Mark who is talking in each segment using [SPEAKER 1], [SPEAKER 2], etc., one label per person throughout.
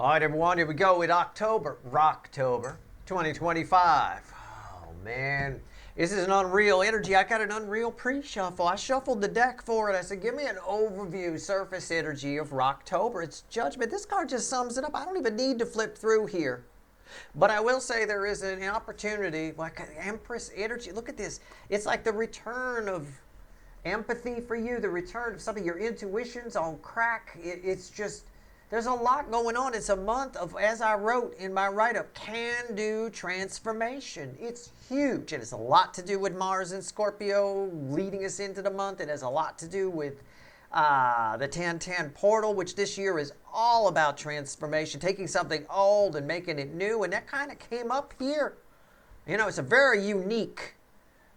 [SPEAKER 1] All right, everyone, here we go with October, Rocktober 2025. Oh, man. This is an unreal energy. I got an unreal pre-shuffle. I shuffled the deck for it. I said, give me an overview, surface energy of Rocktober. It's Judgment. This card just sums it up. I don't even need to flip through here. But I will say there is an opportunity, like Empress energy. Look at this. It's like the return of empathy for you, the return of something, your intuition's on crack. It's just... there's a lot going on. It's a month of, as I wrote in my write-up, can-do transformation. It's huge. It has a lot to do with Mars and Scorpio leading us into the month. It has a lot to do with the 1010 portal, which this year is all about transformation, taking something old and making it new. And that kind of came up here. You know, it's a very unique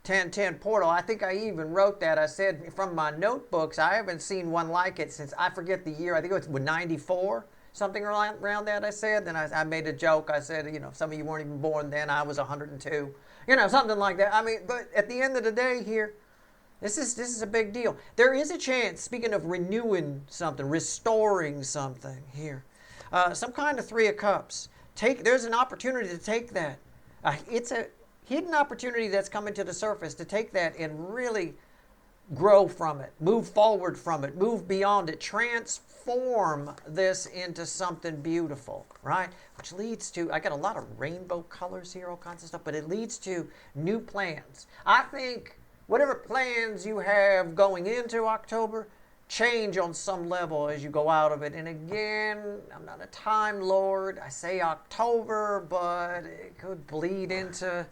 [SPEAKER 1] 1010 portal. I think I even wrote that. I said from my notebooks, I haven't seen one like it since, I forget the year. I think it was 94, something around that I said. Then I made a joke. I said, you know, some of you weren't even born then. I was 102. You know, something like that. I mean, but at the end of the day here, this is a big deal. There is a chance, speaking of renewing something, restoring something here, some kind of Three of Cups. There's an opportunity to take that. It's a hidden opportunity that's coming to the surface to take that and really grow from it, move forward from it, move beyond it, transform this into something beautiful, right? Which leads to, I got a lot of rainbow colors here, all kinds of stuff, but it leads to new plans. I think whatever plans you have going into October change on some level as you go out of it. And again, I'm not a time lord. I say October, but it could bleed into,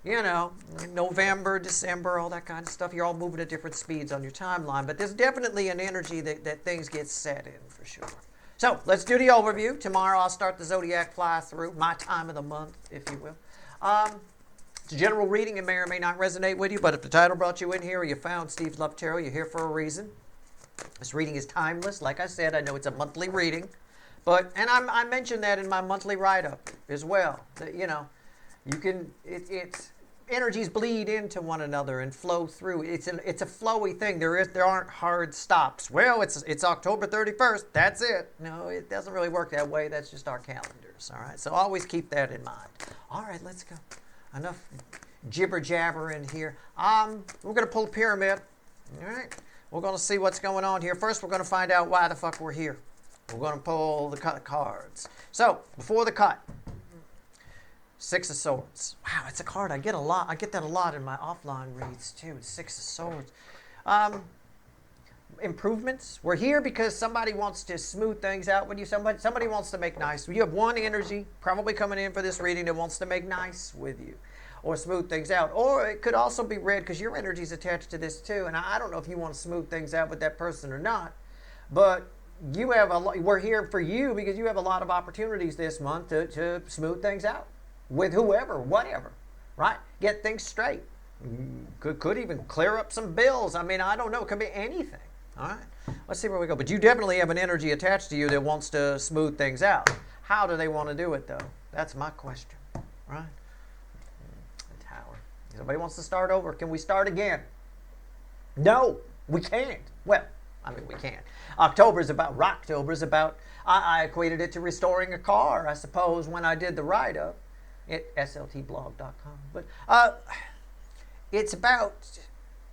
[SPEAKER 1] you know, November, December, all that kind of stuff. You're all moving at different speeds on your timeline, but there's definitely an energy that things get set in for sure. So let's do the overview. Tomorrow I'll start the Zodiac fly through, my time of the month, if you will. It's a general reading. It may or may not resonate with you, but if the title brought you in here or you found Steve's Love Tarot, you're here for a reason. This reading is timeless. Like I said, I know it's a monthly reading, but, and I mentioned that in my monthly write-up as well, that, you know, you can, it's energies bleed into one another and flow through. It's a flowy thing. There aren't hard stops. Well, it's October 31st. That's it. No, it doesn't really work that way. That's just our calendars. All right. So always keep that in mind. All right, let's go. Enough jibber jabber in here. We're going to pull a pyramid. All right. We're going to see what's going on here. First, we're going to find out why the fuck we're here. We're going to pull the cut of cards. So, before the cut, Six of Swords. Wow, it's a card I get a lot. I get that a lot in my offline reads too. Six of Swords. Improvements. We're here because somebody wants to smooth things out with you. Somebody wants to make nice. You have one energy probably coming in for this reading that wants to make nice with you or smooth things out. Or it could also be read because your energy is attached to this too. And I don't know if you want to smooth things out with that person or not, but you have we're here for you because you have a lot of opportunities this month to smooth things out with whoever, whatever, right? Get things straight. Could even clear up some bills. I mean, I don't know. It could be anything. All right. Let's see where we go. But you definitely have an energy attached to you that wants to smooth things out. How do they want to do it, though? That's my question, right? The Tower. Somebody wants to start over. Can we start again? No, we can't. Well, I mean, we can't. Rocktober is about, I equated it to restoring a car, I suppose, when I did the write-up at sltblog.com. But it's about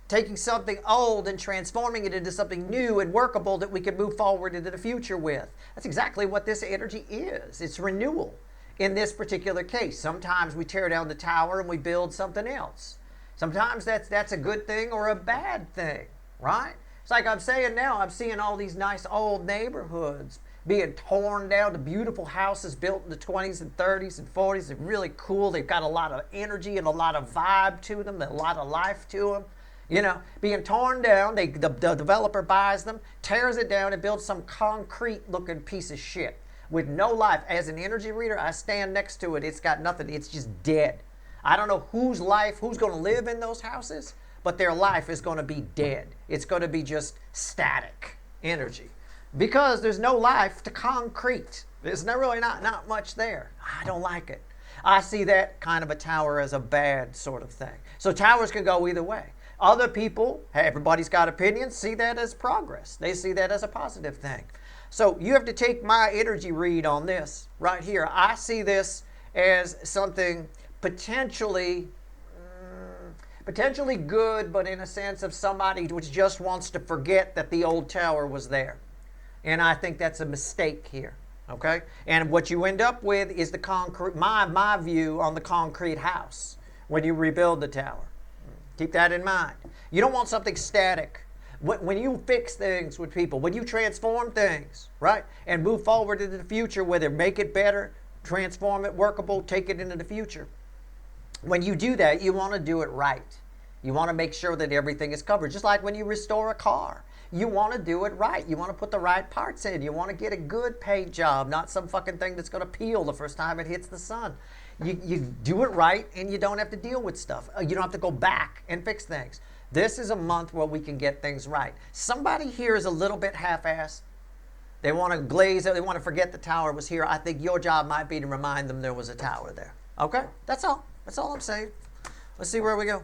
[SPEAKER 1] taking something old and transforming it into something new and workable that we can move forward into the future with. That's exactly what this energy is. It's renewal in this particular case. Sometimes we tear down the tower and we build something else. Sometimes that's a good thing or a bad thing, right? It's like I'm saying now, I'm seeing all these nice old neighborhoods being torn down, the beautiful houses built in the 20s and 30s and 40s. They're really cool. They've got a lot of energy and a lot of vibe to them, a lot of life to them. You know, being torn down, the developer buys them, tears it down, and builds some concrete-looking piece of shit with no life. As an energy reader, I stand next to it. It's got nothing. It's just dead. I don't know who's going to live in those houses, but their life is going to be dead. It's going to be just static energy because there's no life to concrete. There's not much there. I don't like it. I see that kind of a tower as a bad sort of thing. So towers can go either way. Other people, hey, everybody's got opinions, see that as progress. They see that as a positive thing. So you have to take my energy read on this right here. I see this as something potentially good, but in a sense of somebody which just wants to forget that the old tower was there. And I think that's a mistake here. Okay? And what you end up with is the concrete, my view on the concrete house when you rebuild the tower. Keep that in mind. You don't want something static. When you fix things with people, when you transform things, right, and move forward into the future, whether make it better, transform it workable, take it into the future. When you do that, you want to do it right. You want to make sure that everything is covered. Just like when you restore a car. You want to do it right. You want to put the right parts in. You want to get a good paint job, not some fucking thing that's going to peel the first time it hits the sun. You do it right, and you don't have to deal with stuff. You don't have to go back and fix things. This is a month where we can get things right. Somebody here is a little bit half-assed. They want to glaze it. They want to forget the tower was here. I think your job might be to remind them there was a tower there. Okay? That's all. That's all I'm saying. Let's see where we go.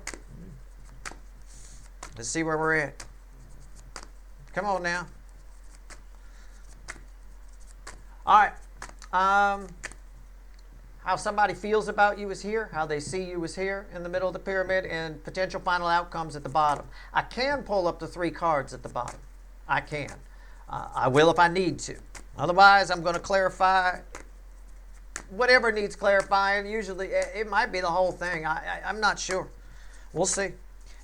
[SPEAKER 1] Let's see where we're at. Come on now. All right. How somebody feels about you is here. How they see you is here in the middle of the pyramid, and potential final outcomes at the bottom. I can pull up the 3 cards at the bottom. I can. I will if I need to. Otherwise, I'm going to clarify whatever needs clarifying. Usually, it might be the whole thing. I'm not sure. We'll see.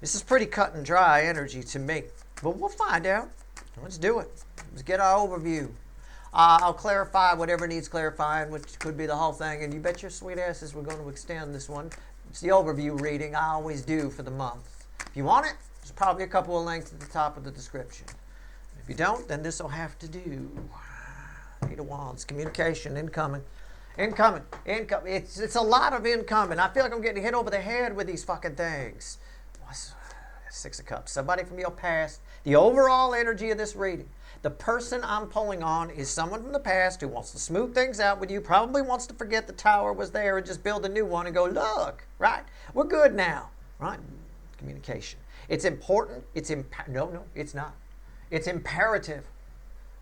[SPEAKER 1] This is pretty cut and dry energy to me. But we'll find out. Let's do it. Let's get our overview. I'll clarify whatever needs clarifying, which could be the whole thing. And you bet your sweet asses we're going to extend this one. It's the overview reading I always do for the month. If you want it, there's probably a couple of links at the top of the description. If you don't, then this will have to do. 8 of Wands, communication, incoming. Incoming. It's a lot of incoming. I feel like I'm getting hit over the head with these fucking things. 6 of Cups. Somebody from your past. The overall energy of this reading. The person I'm pulling on is someone from the past who wants to smooth things out with you, probably wants to forget the tower was there and just build a new one and go, look, right? We're good now, right? Communication. It's important. No, it's not. It's imperative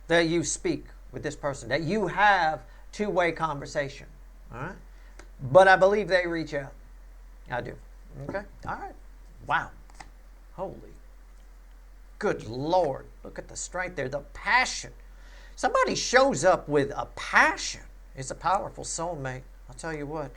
[SPEAKER 1] that you speak with this person, that you have two-way conversation, all right? But I believe they reach out. I do. Okay? All right. Wow. Holy. Good Lord. Look at the strength there. The passion. Somebody shows up with a passion. It's a powerful soulmate. I'll tell you what.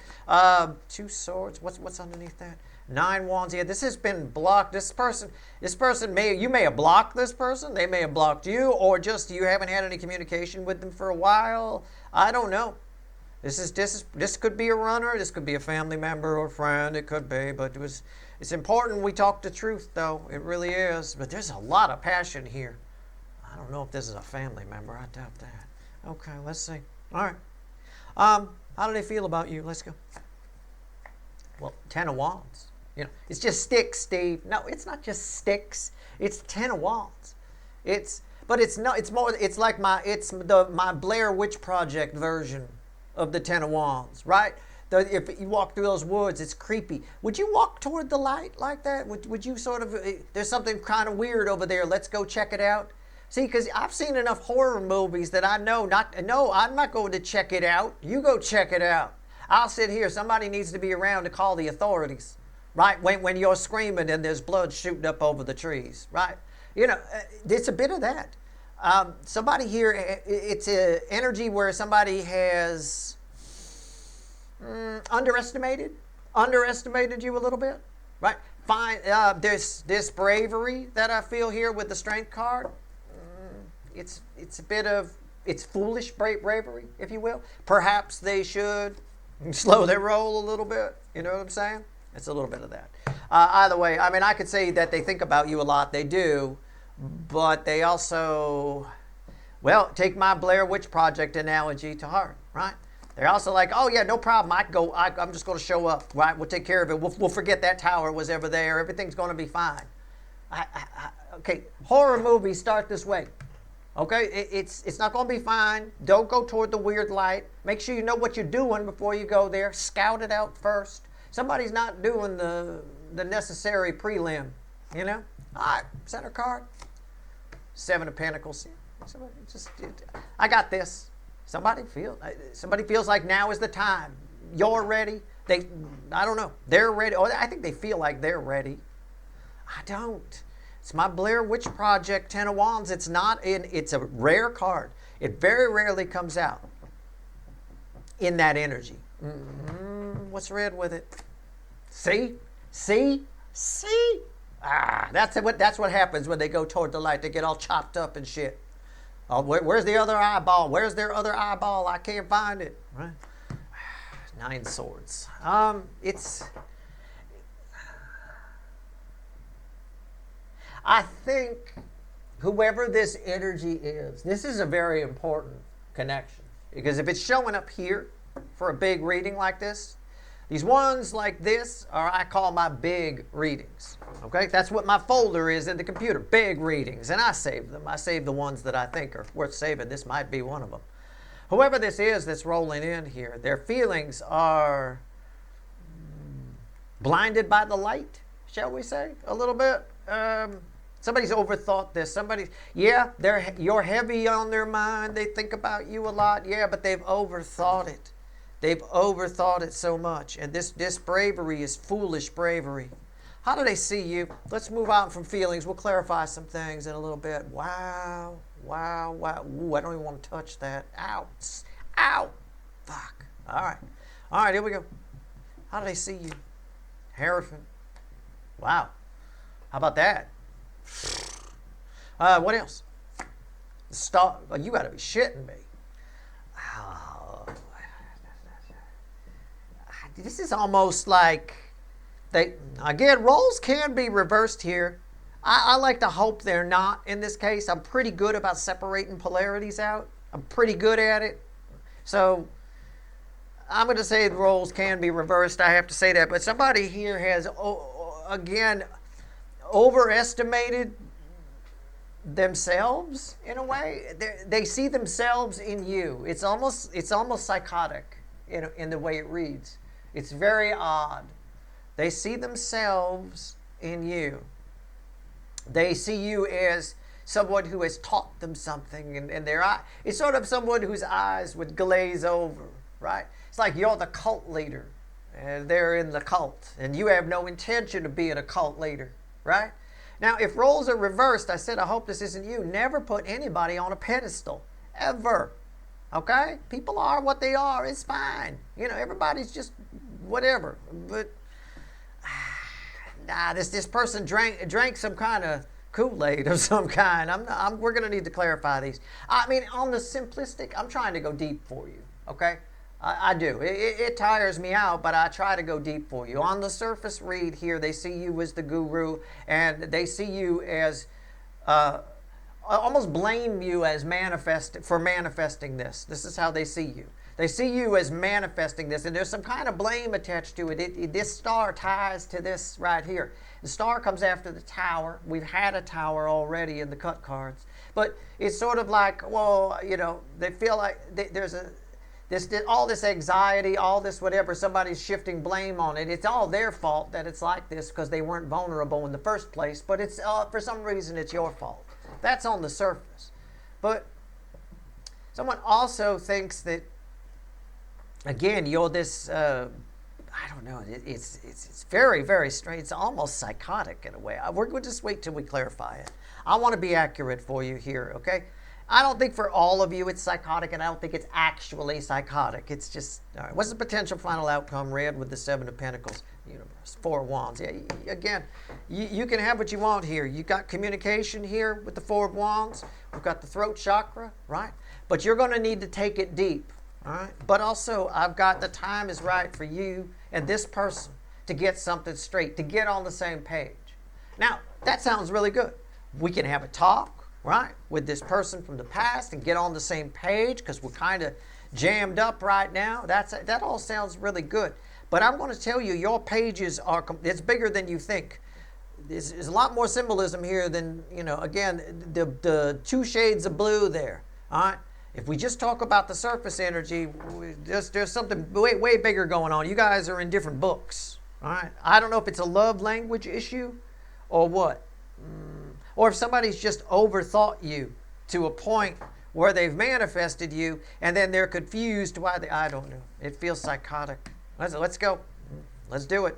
[SPEAKER 1] 2 swords. What's underneath that? 9 wands. Yeah, this has been blocked. This person you may have blocked this person. They may have blocked you, or just you haven't had any communication with them for a while. I don't know. This could be a runner. This could be a family member or friend. It could be, but it's important we talk the truth, though. It really is. But there's a lot of passion here. I don't know if this is a family member. I doubt that. Okay, let's see. All right. How do they feel about you? Let's go. Well, 10 of Wands. You know, it's just sticks, Steve. No, it's not just sticks. It's 10 of Wands. It's like my Blair Witch Project version of the 10 of Wands, right? If you walk through those woods, it's creepy. Would you walk toward the light like that? Would you sort of, there's something kind of weird over there. Let's go check it out. See, because I've seen enough horror movies that I know I'm not going to check it out. You go check it out. I'll sit here. Somebody needs to be around to call the authorities, right? When you're screaming and there's blood shooting up over the trees, right? You know, it's a bit of that. Somebody here, it's an energy where somebody has underestimated you a little bit, right? Fine. There's this bravery that I feel here with the Strength card. It's foolish bravery, if you will. Perhaps they should slow their roll a little bit. You know what I'm saying? It's a little bit of that. Either way, I mean, I could say that they think about you a lot. They do. But they also, well, take my Blair Witch Project analogy to heart, right? They're also like, oh, yeah, no problem. I'm just going to show up, right? We'll take care of it. We'll forget that tower was ever there. Everything's going to be fine. Okay, horror movies start this way. Okay, it's not going to be fine. Don't go toward the weird light. Make sure you know what you're doing before you go there. Scout it out first. Somebody's not doing the necessary prelim, you know? All right, center card. 7 of Pentacles. Somebody just, I got this. Somebody feels like now is the time. You're ready. I don't know. They're ready. Oh, I think they feel like they're ready. I don't. It's my Blair Witch Project, Ten of Wands. It's a rare card. It very rarely comes out in that energy. What's red with it? See? That's what happens when they go toward the light. They get all chopped up and shit. Oh, where's the other eyeball? Where's their other eyeball? I can't find it. Right? 9 swords. I think whoever this energy is, this is a very important connection. Because if it's showing up here for a big reading like this, these ones like this are, I call my big readings. Okay? That's what my folder is in the computer. Big readings. And I save them. I save the ones that I think are worth saving. This might be one of them. Whoever this is that's rolling in here, their feelings are blinded by the light, shall we say, a little bit. Somebody's overthought this. You're heavy on their mind. They think about you a lot. Yeah, but they've overthought it. They've overthought it so much. And this bravery is foolish bravery. How do they see you? Let's move on from feelings. We'll clarify some things in a little bit. Wow. Ooh, I don't even want to touch that. Ow. Fuck. All right, here we go. How do they see you? Hierophant. Wow. How about that? What else? Star. Oh, you got to be shitting me. Oh. This is almost like roles can be reversed here. I like to hope they're not in this case. I'm pretty good about separating polarities out. I'm pretty good at it. So I'm going to say the roles can be reversed. I have to say that. But somebody here has, again, overestimated themselves in a way. They see themselves in you. It's almost psychotic in the way it reads. It's very odd. They see themselves in you. They see you as someone who has taught them something, and their eye. It's sort of someone whose eyes would glaze over, right? It's like you're the cult leader, and they're in the cult, and you have no intention of being a cult leader, right? Now, if roles are reversed, I said, I hope this isn't you. Never put anybody on a pedestal, ever. Okay? People are what they are. It's fine. Everybody's just whatever. But this person drank some kind of Kool-Aid of some kind. We're going to need to clarify these. I mean, on the simplistic, I'm trying to go deep for you. Okay? I do. It tires me out, but I try to go deep for you. On the surface read here, they see you as the guru, and they see you as almost blame you as manifesting this. This is how they see you. They see you as manifesting this, and there's some kind of blame attached to it. This star ties to this right here. The star comes after the tower. We've had a tower already in the cut cards. But it's sort of like, they feel like there's all this anxiety, all this whatever, somebody's shifting blame on it. It's all their fault that it's like this because they weren't vulnerable in the first place. But it's for some reason it's your fault. That's on the surface. But someone also thinks that, again, you're this, I don't know, it's very, very strange. It's almost psychotic in a way. We'll just wait till we clarify it. I want to be accurate for you here, okay? I don't think for all of you it's psychotic, and I don't think it's actually psychotic. It's just, all right, what's the potential final outcome, Red, with the 7 of Pentacles? Universe, 4 of Wands. Yeah, again, you can have what you want here. You got communication here with the 4 of Wands. We've got the throat chakra, right? But you're going to need to take it deep. All right. But also, I've got the time is right for you and this person to get something straight, to get on the same page. Now, that sounds really good. We can have a talk, right, with this person from the past and get on the same page because we're kind of jammed up right now. That all sounds really good. But I'm going to tell you, your pages it's bigger than you think. There's a lot more symbolism here than, again, the 2 shades of blue there. All right. If we just talk about the surface energy, there's something way bigger going on. You guys are in different books. All right. I don't know if it's a love language issue or what. Or if somebody's just overthought you to a point where they've manifested you, and then they're confused why they, I don't know. It feels psychotic. Let's go. Let's do it.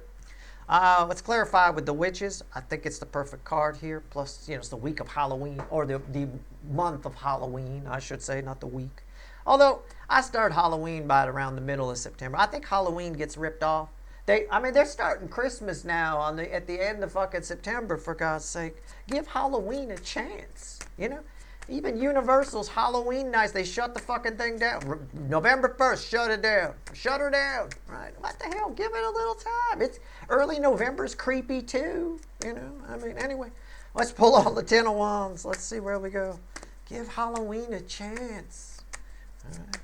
[SPEAKER 1] Let's clarify with the witches. I think it's the perfect card here. Plus, it's the week of Halloween, or the month of Halloween, I should say, not the week. Although, I start Halloween by around the middle of September. I think Halloween gets ripped off. They're starting Christmas now at the end of fucking September, for God's sake. Give Halloween a chance, Even Universal's Halloween nights, they shut the fucking thing down. November 1st, shut it down. Shut her down. Right? What the hell? Give it a little time. It's early November's creepy too. Anyway. Let's pull all the 10 of Wands. Let's see where we go. Give Halloween a chance. All right.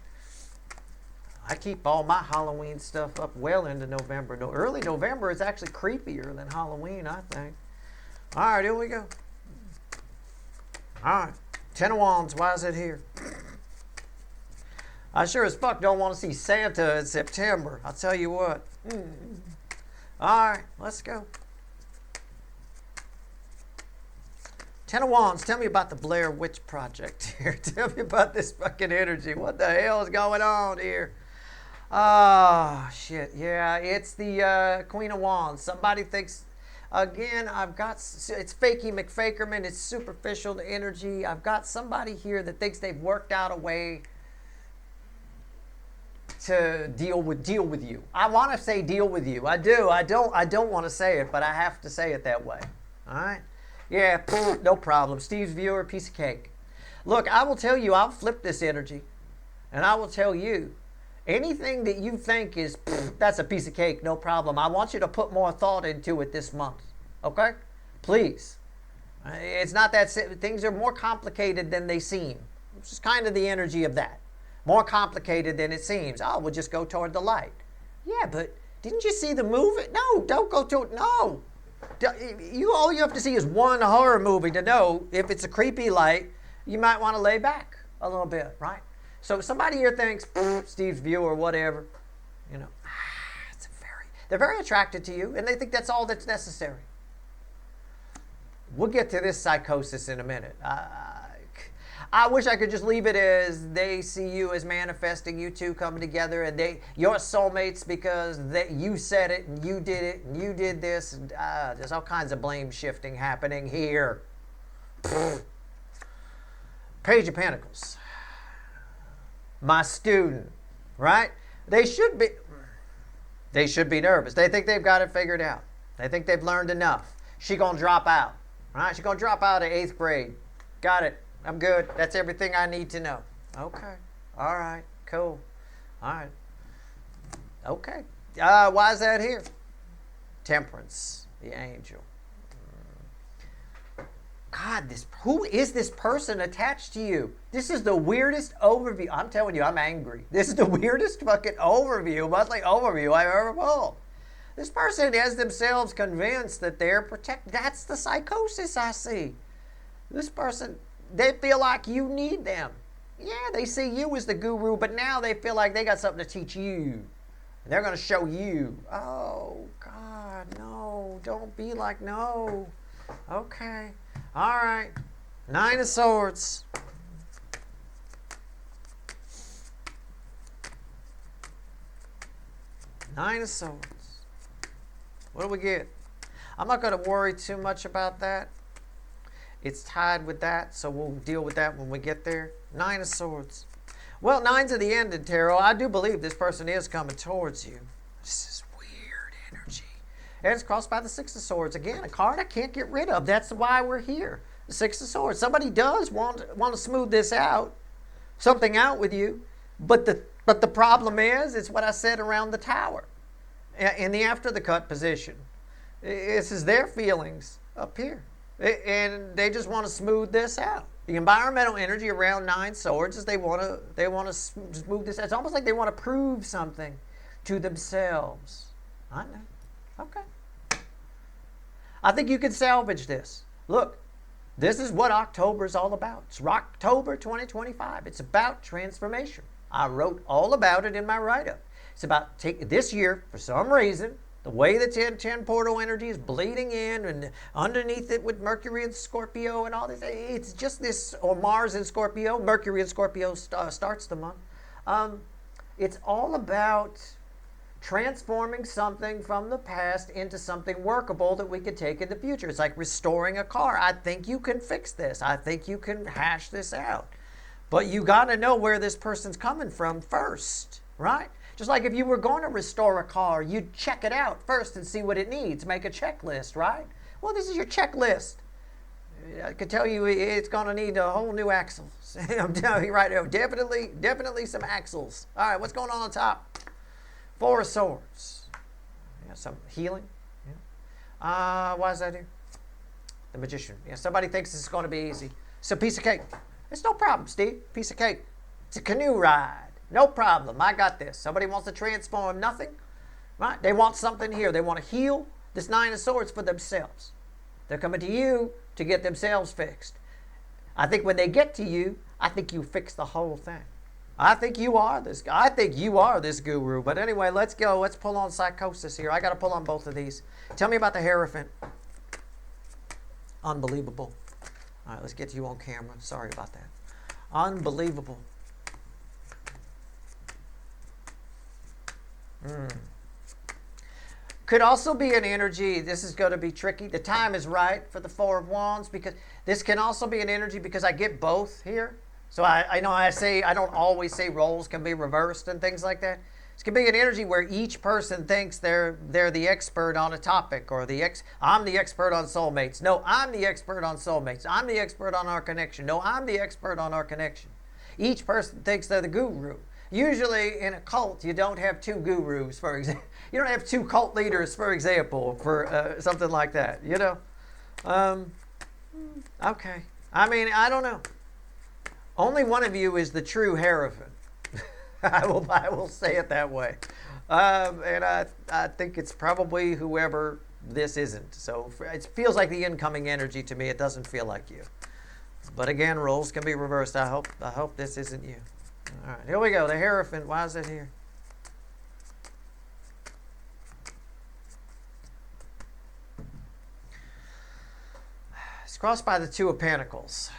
[SPEAKER 1] I keep all my Halloween stuff up well into November. No, early November is actually creepier than Halloween, I think. All right, here we go. All right. 10 of Wands, why is it here? I sure as fuck don't want to see Santa in September. I'll tell you what. All right, let's go. 10 of Wands, tell me about the Blair Witch Project here. Tell me about this fucking energy. What the hell is going on here? Oh, shit. Yeah, it's the Queen of Wands. Somebody thinks... Again, it's fakey McFakerman. It's superficial energy. I've got somebody here that thinks they've worked out a way to deal with you. I want to say deal with you. I do. I don't want to say it, but I have to say it that way. All right? Yeah, no problem. Steve's viewer, piece of cake. Look, I will tell you, I'll flip this energy, and I will tell you, anything that you think is, that's a piece of cake, no problem. I want you to put more thought into it this month. Okay? Please. It's not that, things are more complicated than they seem. It's just kind of the energy of that. More complicated than it seems. Oh, we'll just go toward the light. Yeah, but didn't you see the movie? No, don't go to it. No. All you have to see is one horror movie to know if it's a creepy light, you might want to lay back a little bit, right? So somebody here thinks, Steve's view or whatever, they're very attracted to you, and they think that's all that's necessary. We'll get to this psychosis in a minute. I wish I could just leave it as they see you as manifesting, you two coming together, and you're soulmates because you said it, and you did it, and you did this, and there's all kinds of blame shifting happening here. Page of Pentacles. My student, right? They should be nervous. They think they've got it figured out. They think they've learned enough. She gonna drop out, right? She gonna drop out of 8th grade. Got it. I'm good. That's everything I need to know. Okay. All right. Cool. All right. Okay. Why is that here? Temperance, the angel. God, who is this person attached to you? This is the weirdest overview. I'm telling you, I'm angry. This is the weirdest fucking monthly overview I've ever pulled. This person has themselves convinced that they're protected. That's the psychosis I see. This person, they feel like you need them. Yeah, they see you as the guru, but now they feel like they got something to teach you. And they're going to show you. Oh, God, no. Don't be like, no. Okay. All right. 9 of Swords. Nine of Swords. What do we get? I'm not going to worry too much about that. It's tied with that, so we'll deal with that when we get there. 9 of Swords. Well, 9's at the end in tarot. I do believe this person is coming towards you. This is weird energy. And it's crossed by the 6 of Swords. Again, a card I can't get rid of. That's why we're here. The 6 of Swords. Somebody does want to smooth this out. Something out with you. But the problem is, it's what I said around the Tower. In the after the cut position. This is their feelings up here. And they just want to smooth this out. The environmental energy around 9 Swords is they want to smooth this out. It's almost like they want to prove something to themselves. I know. Okay. I think you can salvage this. Look, this is what October is all about. It's October 2025. It's about transformation. I wrote all about it in my write-up. It's about this year, for some reason, The way the 10 portal energy is bleeding in, and underneath it with Mercury and Scorpio and all this, it's just this, or Mars in Scorpio, Mercury in Scorpio starts the month. It's all about transforming something from the past into something workable that we could take in the future. It's like restoring a car. I think you can fix this. I think you can hash this out. But you got to know where this person's coming from first, right? Just like if you were going to restore a car, you'd check it out first and see what it needs. Make a checklist, right? Well, this is your checklist. I could tell you it's going to need a whole new axles. I'm telling you right now, definitely some axles. All right, what's going on top? Four of Swords. Yeah, some healing. Yeah. Why is that here? The Magician. Yeah, somebody thinks this is going to be easy. It's a piece of cake. It's no problem, Steve. Piece of cake. It's a canoe ride. No problem. I got this. Somebody wants to transform nothing, right? They want something here. They want to heal this Nine of Swords for themselves. They're coming to you to get themselves fixed. I think when they get to you, I think you fix the whole thing. I think you are this guy. I think you are this guru. But anyway, let's go. Let's pull on Psychosis here. I got to pull on both of these. Tell me about the Hierophant. Unbelievable. All right, let's get you on camera. Sorry about that. Unbelievable. Could also be an energy. This is going to be tricky. The time is right for the Four of Wands, because this can also be an energy because I get both here. So I know I say, I don't always say roles can be reversed and things like that. This can be an energy where each person thinks they're the expert on a topic, or I'm the expert on soulmates. No, I'm the expert on soulmates. I'm the expert on our connection. No, I'm the expert on our connection. Each person thinks they're the guru. Usually in a cult, you don't have two gurus, for example. You don't have two cult leaders, for example, for something like that, you know? Okay. I mean, I don't know. Only one of you is the true Hierophant. I will say it that way. And I think it's probably whoever this isn't. So it feels like the incoming energy to me. It doesn't feel like you. But again, roles can be reversed. I hope this isn't you. All right, here we go. The Hierophant. Why is it here? It's crossed by the Two of Pentacles.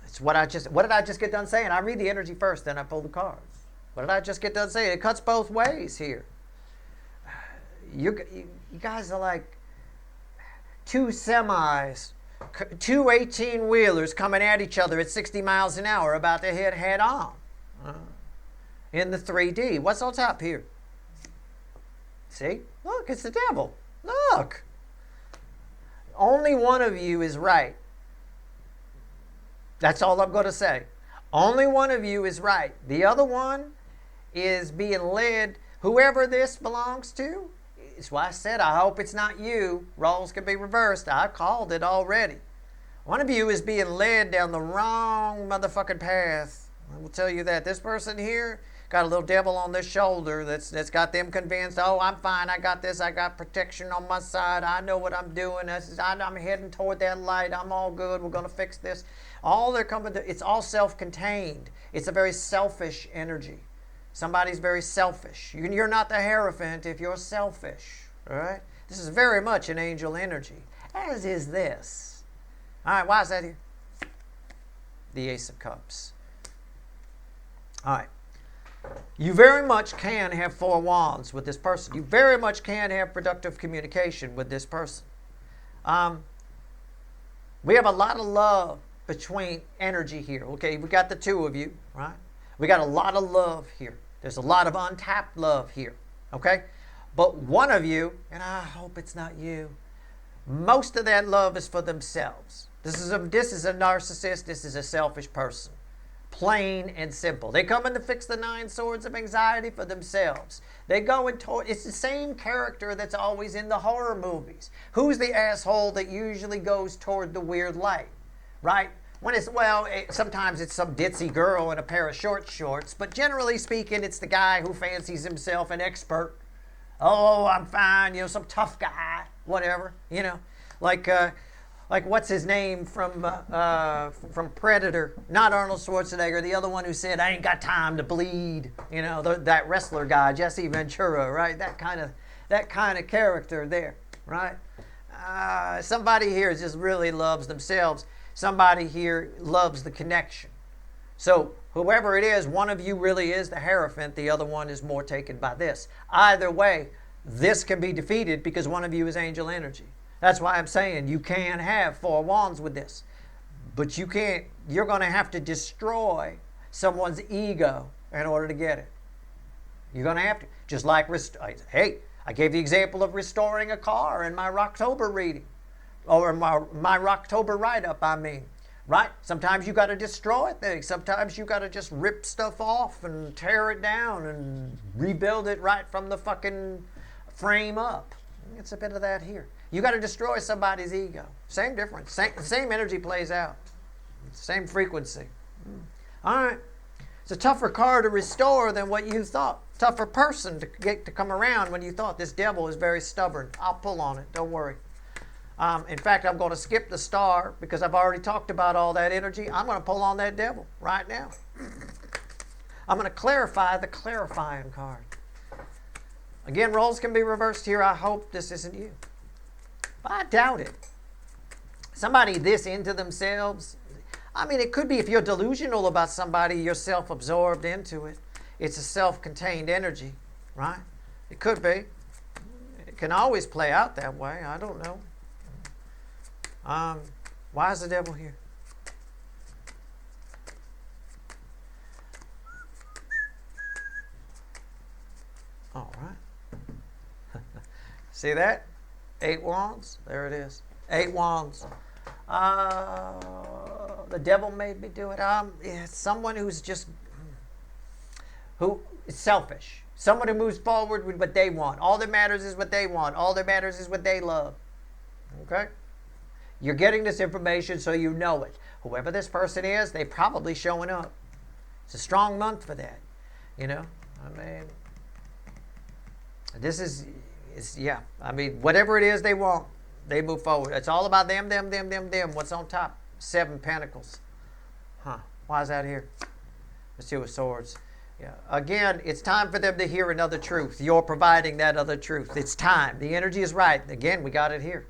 [SPEAKER 1] It's what did I just get done saying? I read the energy first, then I pull the cards. What did I just get done saying? It cuts both ways here. You guys are like two semis, two 18-wheelers coming at each other at 60 miles an hour, about to hit head on. In the 3D. What's on top here? See? Look, it's the devil. Look. Only one of you is right. That's all I'm going to say. Only one of you is right. The other one is being led. Whoever this belongs to, it's why I said I hope it's not you. Roles can be reversed. I called it already. One of you is being led down the wrong motherfucking path. I will tell you that. This person here got a little devil on their shoulder that's got them convinced, oh, I'm fine, I got this, I got protection on my side, I know what I'm doing, I'm heading toward that light, I'm all good, we're going to fix this. All they're coming to, it's all self-contained. It's a very selfish energy. Somebody's very selfish. You're not the Hierophant if you're selfish, all right? This is very much an angel energy, as is this. All right, why is that here? The Ace of Cups. All right. You very much can have Four Wands with this person. You very much can have productive communication with this person. We have a lot of love between energy here. Okay, we got the two of you, right? We got a lot of love here. There's a lot of untapped love here, okay? But one of you, and I hope it's not you, most of that love is for themselves. This is a narcissist. This is a selfish person. Plain and simple. They come in to fix the 9 swords of anxiety for themselves. They go and it's the same character that's always in the horror movies. Who's the asshole that usually goes toward the weird light, right? When sometimes it's some ditzy girl in a pair of short shorts, but generally speaking, it's the guy who fancies himself an expert. Oh, I'm fine, some tough guy, whatever, Like what's his name from Predator? Not Arnold Schwarzenegger. The other one who said, "I ain't got time to bleed." That wrestler guy, Jesse Ventura, right? That kind that kind of character there, right? Somebody here just really loves themselves. Somebody here loves the connection. So whoever it is, one of you really is the Hierophant. The other one is more taken by this. Either way, this can be defeated because one of you is angel energy. That's why I'm saying you can have 4 wands with this. But you can't, you're going to have to destroy someone's ego in order to get it. You're going to have to. Just like, hey, I gave the example of restoring a car in my Rocktober reading. Or my Rocktober write-up, I mean. Right? Sometimes you got to destroy things. Sometimes you got to just rip stuff off and tear it down and rebuild it right from the fucking frame up. It's a bit of that here. You got to destroy somebody's ego. Same difference. Same energy plays out. Same frequency. All right. It's a tougher car to restore than what you thought. Tougher person to get to come around when you thought this devil is very stubborn. I'll pull on it. Don't worry. In fact, I'm going to skip the star because I've already talked about all that energy. I'm going to pull on that devil right now. I'm going to clarify the clarifying card. Again, roles can be reversed here. I hope this isn't you. But I doubt it. Somebody this into themselves. I mean, it could be if you're delusional about somebody, you're self-absorbed into it. It's a self-contained energy, right? It could be. It can always play out that way. I don't know. Why is the devil here? All right. See that? 8 wands. There it is. 8 wands. The devil made me do it. It's someone who's just who is selfish. Someone who moves forward with what they want. All that matters is what they want. All that matters is what they love. Okay? You're getting this information so you know it. Whoever this person is, they're probably showing up. It's a strong month for that. You know? I mean, this is, yeah. I mean, whatever it is they want, they move forward. It's all about them. What's on top? 7 pentacles. Huh. Why is that here? The 2 of swords. Yeah. Again, it's time for them to hear another truth. You're providing that other truth. It's time. The energy is right. Again, we got it here.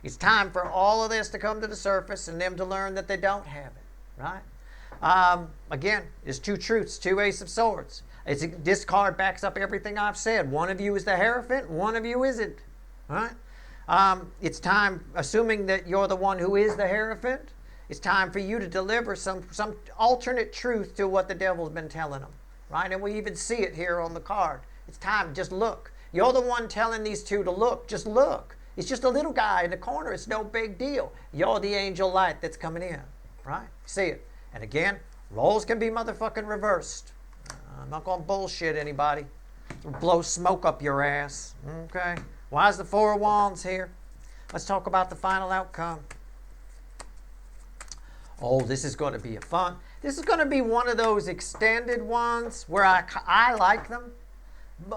[SPEAKER 1] It's time for all of this to come to the surface and them to learn that they don't have it, right? Again, it's 2 truths, 2 Ace of Swords. This card backs up everything I've said. One of you is the Hierophant, one of you isn't, right? It's time, assuming that you're the one who is the Hierophant, it's time for you to deliver some alternate truth to what the devil's been telling them, right? And we even see it here on the card. It's time, just look. You're the one telling these 2 to look, just look. It's just a little guy in the corner. It's no big deal. You're the angel light that's coming in, right? See it. And again, roles can be motherfucking reversed. I'm not going to bullshit anybody. Blow smoke up your ass. Okay? Why is the 4 of Wands here? Let's talk about the final outcome. Oh, this is going to be fun. This is going to be one of those extended ones where I like them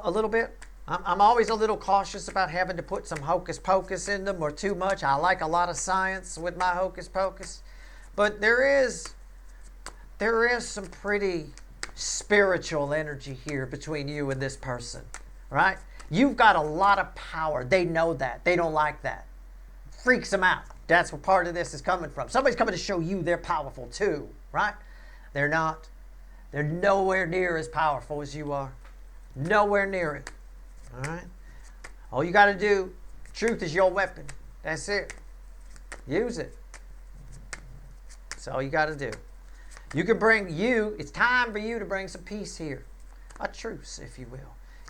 [SPEAKER 1] a little bit. I'm always a little cautious about having to put some hocus pocus in them or too much. I like a lot of science with my hocus pocus. But there is some pretty spiritual energy here between you and this person, right? You've got a lot of power. They know that. They don't like that. Freaks them out. That's where part of this is coming from. Somebody's coming to show you they're powerful too, right? They're not. They're nowhere near as powerful as you are. Nowhere near it. All right? All you got to do, truth is your weapon. That's it. Use it. That's all you got to do. You can it's time for you to bring some peace here. A truce, if you will.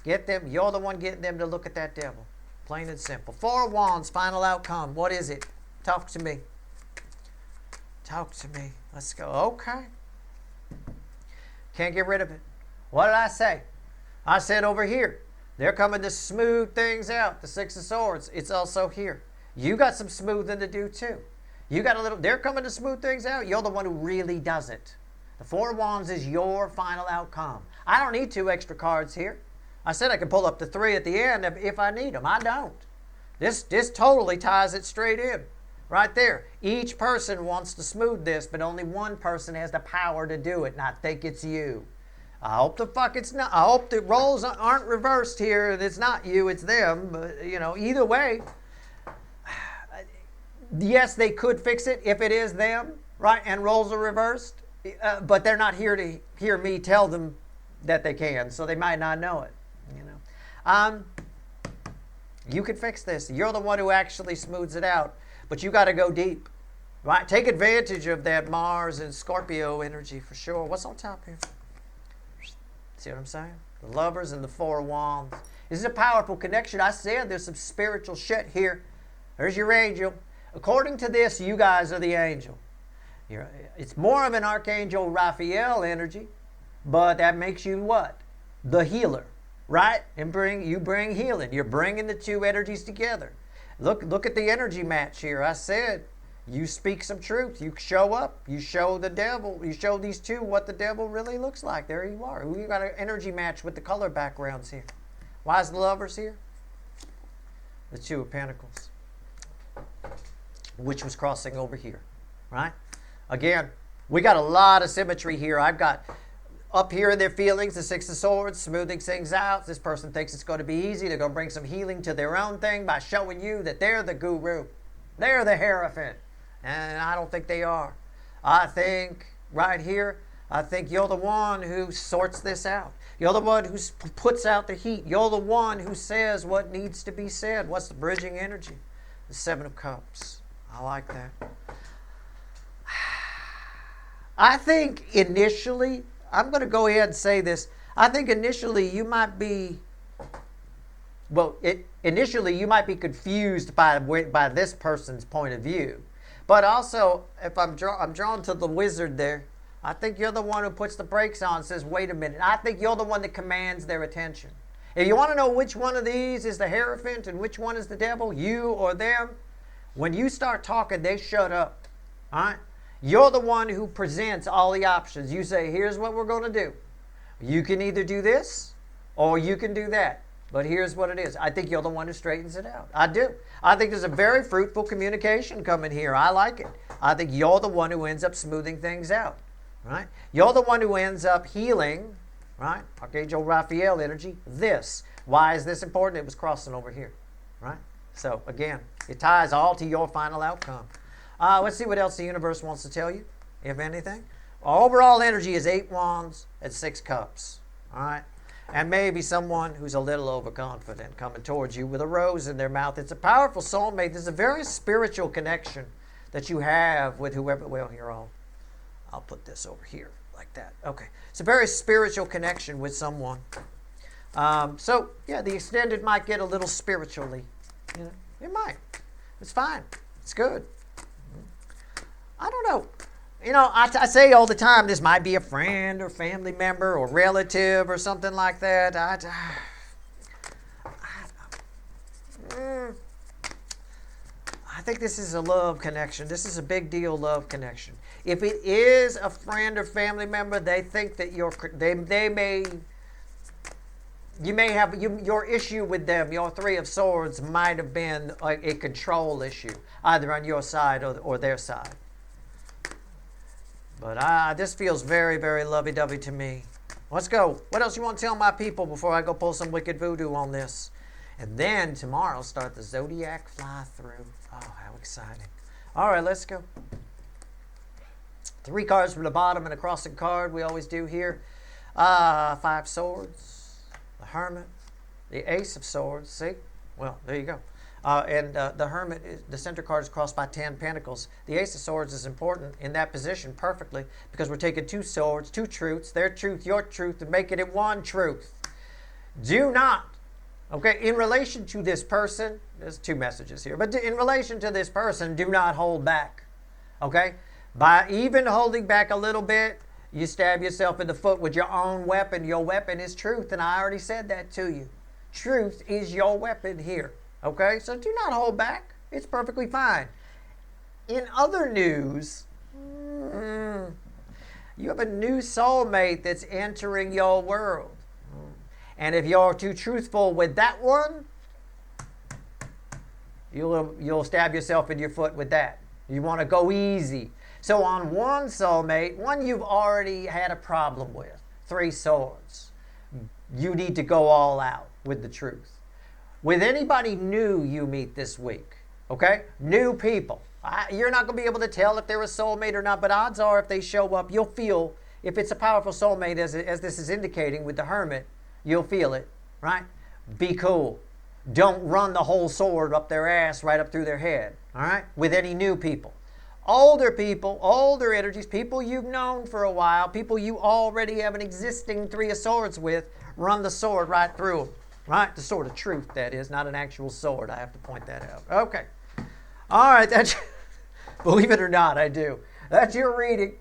[SPEAKER 1] Get them, you're the one getting them to look at that devil. Plain and simple. 4 of Wands, final outcome. What is it? Talk to me. Talk to me. Let's go. Okay. Can't get rid of it. What did I say? I said over here. They're coming to smooth things out. The 6 of Swords. It's also here. You got some smoothing to do too. You got a little. They're coming to smooth things out. You're the one who really does it. The 4 of Wands is your final outcome. I don't need 2 extra cards here. I said I could pull up the 3 at the end if I need them. I don't. This totally ties it straight in. Right there. Each person wants to smooth this, but only one person has the power to do it, and I think it's you. I hope the fuck it's not. I hope the roles aren't reversed here and it's not you, it's them. But, you know, either way, yes, they could fix it if it is them, right? And roles are reversed. But they're not here to hear me tell them that they can, so they might not know it, you know. You can fix this. You're the one who actually smooths it out. But you got to go deep, right? Take advantage of that Mars and Scorpio energy for sure. What's on top here? See what I'm saying? The Lovers and the Four of Wands. This is a powerful connection. I said there's some spiritual shit here. There's your angel. According to this, you guys are the angel. It's more of an Archangel Raphael energy, but that makes you what? The healer, right? And you bring healing. You're bringing the two energies together. Look at the energy match here. I said you speak some truth. You show up. You show the devil. You show these two what the devil really looks like. There you are. You got an energy match with the color backgrounds here. Why is the Lovers here? The Two of Pentacles, which was crossing over here, right? Again, we got a lot of symmetry here. I've got up here in their feelings, the Six of Swords, smoothing things out. This person thinks it's going to be easy. They're going to bring some healing to their own thing by showing you that they're the guru. They're the Hierophant. And I don't think they are. I think right here, I think you're the one who sorts this out. You're the one who puts out the heat. You're the one who says what needs to be said. What's the bridging energy? The Seven of Cups. I like that. I think initially, I'm going to go ahead and say this. I think initially you might be, initially you might be confused by this person's point of view. But also, if I'm drawn to the wizard there, I think you're the one who puts the brakes on and says, wait a minute. I think you're the one that commands their attention. If you want to know which one of these is the Hierophant and which one is the devil, you or them, when you start talking, they shut up. All right? You're the one who presents all the options. You say, here's what we're going to do. You can either do this or you can do that. But here's what it is. I think you're the one who straightens it out. I do. I think there's a very fruitful communication coming here. I like it. I think you're the one who ends up smoothing things out. Right? You're the one who ends up healing. Right? Archangel Raphael energy. This. Why is this important? It was crossing over here. Right? So, again, it ties all to your final outcome. Let's see what else the universe wants to tell you, if anything. Overall energy is 8 Wands and 6 Cups. All right? And maybe someone who's a little overconfident coming towards you with a rose in their mouth. It's a powerful soulmate. There's a very spiritual connection that you have with whoever. Well, here, I'll put this over here like that. Okay. It's a very spiritual connection with someone. So, yeah, the extended might get a little spiritually. You know, it might. It's fine. It's good. I don't know. You know, I say all the time, this might be a friend or family member or relative or something like that. I think this is a love connection. This is a big deal love connection. If it is a friend or family member, they think that your issue with them, your Three of Swords, might have been a control issue, either on your side or their side. But this feels very, very lovey-dovey to me. Let's go. What else you want to tell my people before I go pull some wicked voodoo on this? And then tomorrow start the Zodiac fly-through. Oh, how exciting. All right, let's go. 3 cards from the bottom and a crossing card. We always do here. 5 Swords, the Hermit, the Ace of Swords. See? Well, there you go. And the Hermit, the center card is crossed by 10 Pentacles. The Ace of Swords is important in that position perfectly because we're taking 2 swords, 2 truths, their truth, your truth, and making it one truth. Do not, okay, in relation to this person, there's 2 messages here, but in relation to this person, do not hold back, okay? By even holding back a little bit, you stab yourself in the foot with your own weapon. Your weapon is truth, and I already said that to you. Truth is your weapon here. Okay, so do not hold back. It's perfectly fine. In other news, you have a new soulmate that's entering your world. And if you're too truthful with that one, you'll stab yourself in your foot with that. You want to go easy. So on one soulmate, one you've already had a problem with. 3 swords. You need to go all out with the truth. With anybody new you meet this week, okay? New people. You're not going to be able to tell if they're a soulmate or not, but odds are if they show up, you'll feel, if it's a powerful soulmate, as this is indicating with the Hermit, you'll feel it, right? Be cool. Don't run the whole sword up their ass, right up through their head, all right? With any new people. Older people, older energies, people you've known for a while, people you already have an existing 3 of Swords with, run the sword right through them, right? The sword of truth, that is, not an actual sword. I have to point that out. Okay. All right, that's, believe it or not, I do. That's your reading.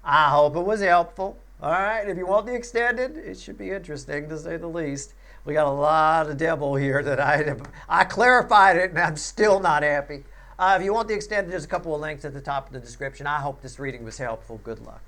[SPEAKER 1] I hope it was helpful. All right, if you want the extended, it should be interesting, to say the least. We got a lot of devil here that I clarified it, and I'm still not happy. If you want the extended, there's a couple of links at the top of the description. I hope this reading was helpful. Good luck.